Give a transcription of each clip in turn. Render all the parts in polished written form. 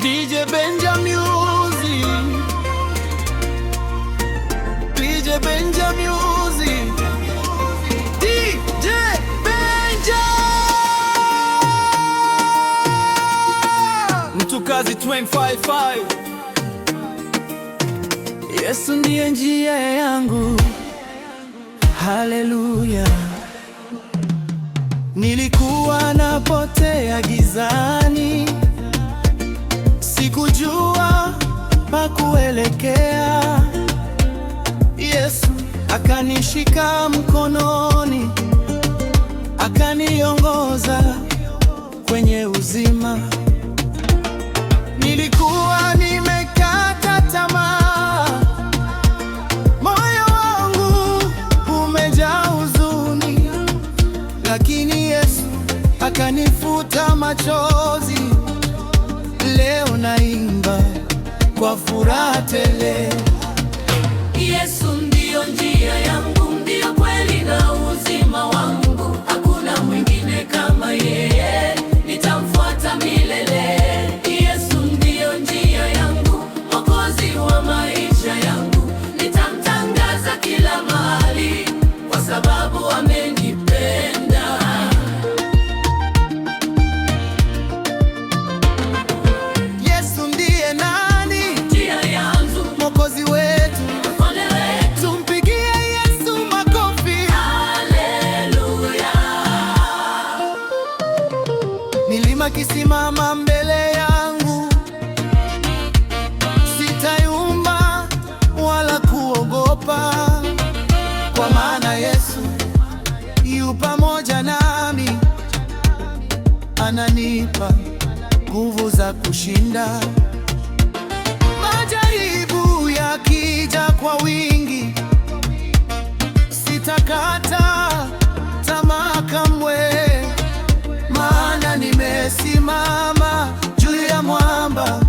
DJ Benja Music, DJ Benja Music, DJ Benja. Mtukazi 255. Yesu ndiye njia yangu, haleluya. Nilikuwa napotea gizani, sikujua pa kuelekea. Yesu akanishika mkononi, akaniongoza kwenye uzima. Nilikuwa nimekata tamaa, moyo wangu umejaa huzuni, lakini Yesu akanifuta machozi. Leo naimba kwa furaha tele. Yesu ndiyo njia yangu, ndiyo kweli na uzima wangu. Hakuna mwingine kama yeye, nitamfuata milele. Yesu ndiyo njia yangu, Mwokozi wa maisha yangu. Nitamtangaza kila mahali, kwa sababu amenipenda. Yesu ndiye nani? Njia yangu, Mwokozi wetu. Tumpigie Yesu makofi. Haleluya. Milima kisimama mbele yangu, sitayumba wala kuogopa, kwa maana Yesu yu pamoja nami, ananipa nguvu za kushinda. Majaribu yakija kwa wingi, sitakata tamaa kamwe, maana nimesimama juu ya mwamba,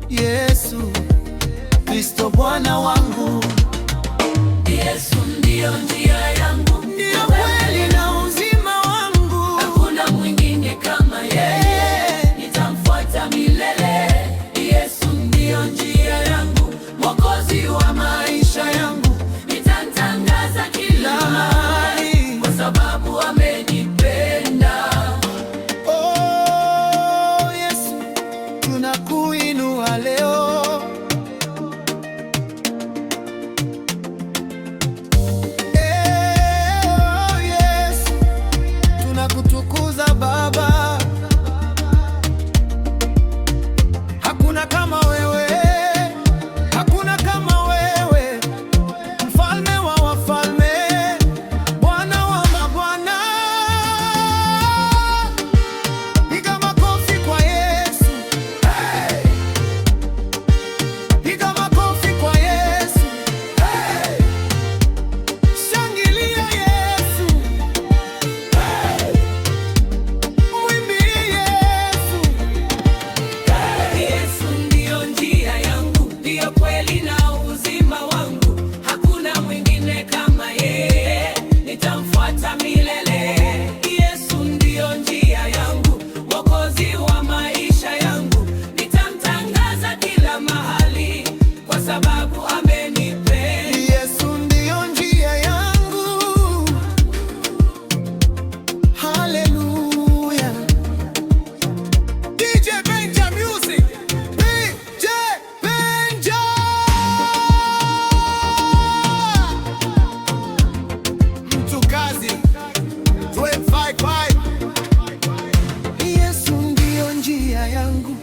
Yesu Kristo Bwana wangu. Yesu ndiyo njia yangu, Ndiyo kweli na uzima wangu. hakuna mwingine kama yeye, nitamfuata milele. Yesu ndiyo njia yangu, Mwokozi wa maisha yangu. Nitamtangaza kila mahali, kwa sababu amenipenda. Oh, Yesu, tunakuinua leo. Oh, Yesu, tunakutukuza Baba. Hakuna kama wewe, hakuna kama wewe, mfalme wa wafalme, Bwana wa mabwana. Piga makofi kwa Yesu. Hey! Piga makofi kwa Yesu. Hey! Shangilia Yesu. Hey! Mwimbie Yesu. Yesu ndiyo njia yangu, ndiyo kweli na uzima wangu. Hakuna mwingine kama yeye, nitamfuata milele. Yesu ndiyo njia yangu, Mwokozi wa maisha yangu. Nitamtangaza kila mahali, kwa sababu amenipenda. Yesu ndiyo njia yangu. Haleluya. DJ Benja Music. DJ Benja. Mtukazi 255. Yesu ndiyo njia yangu.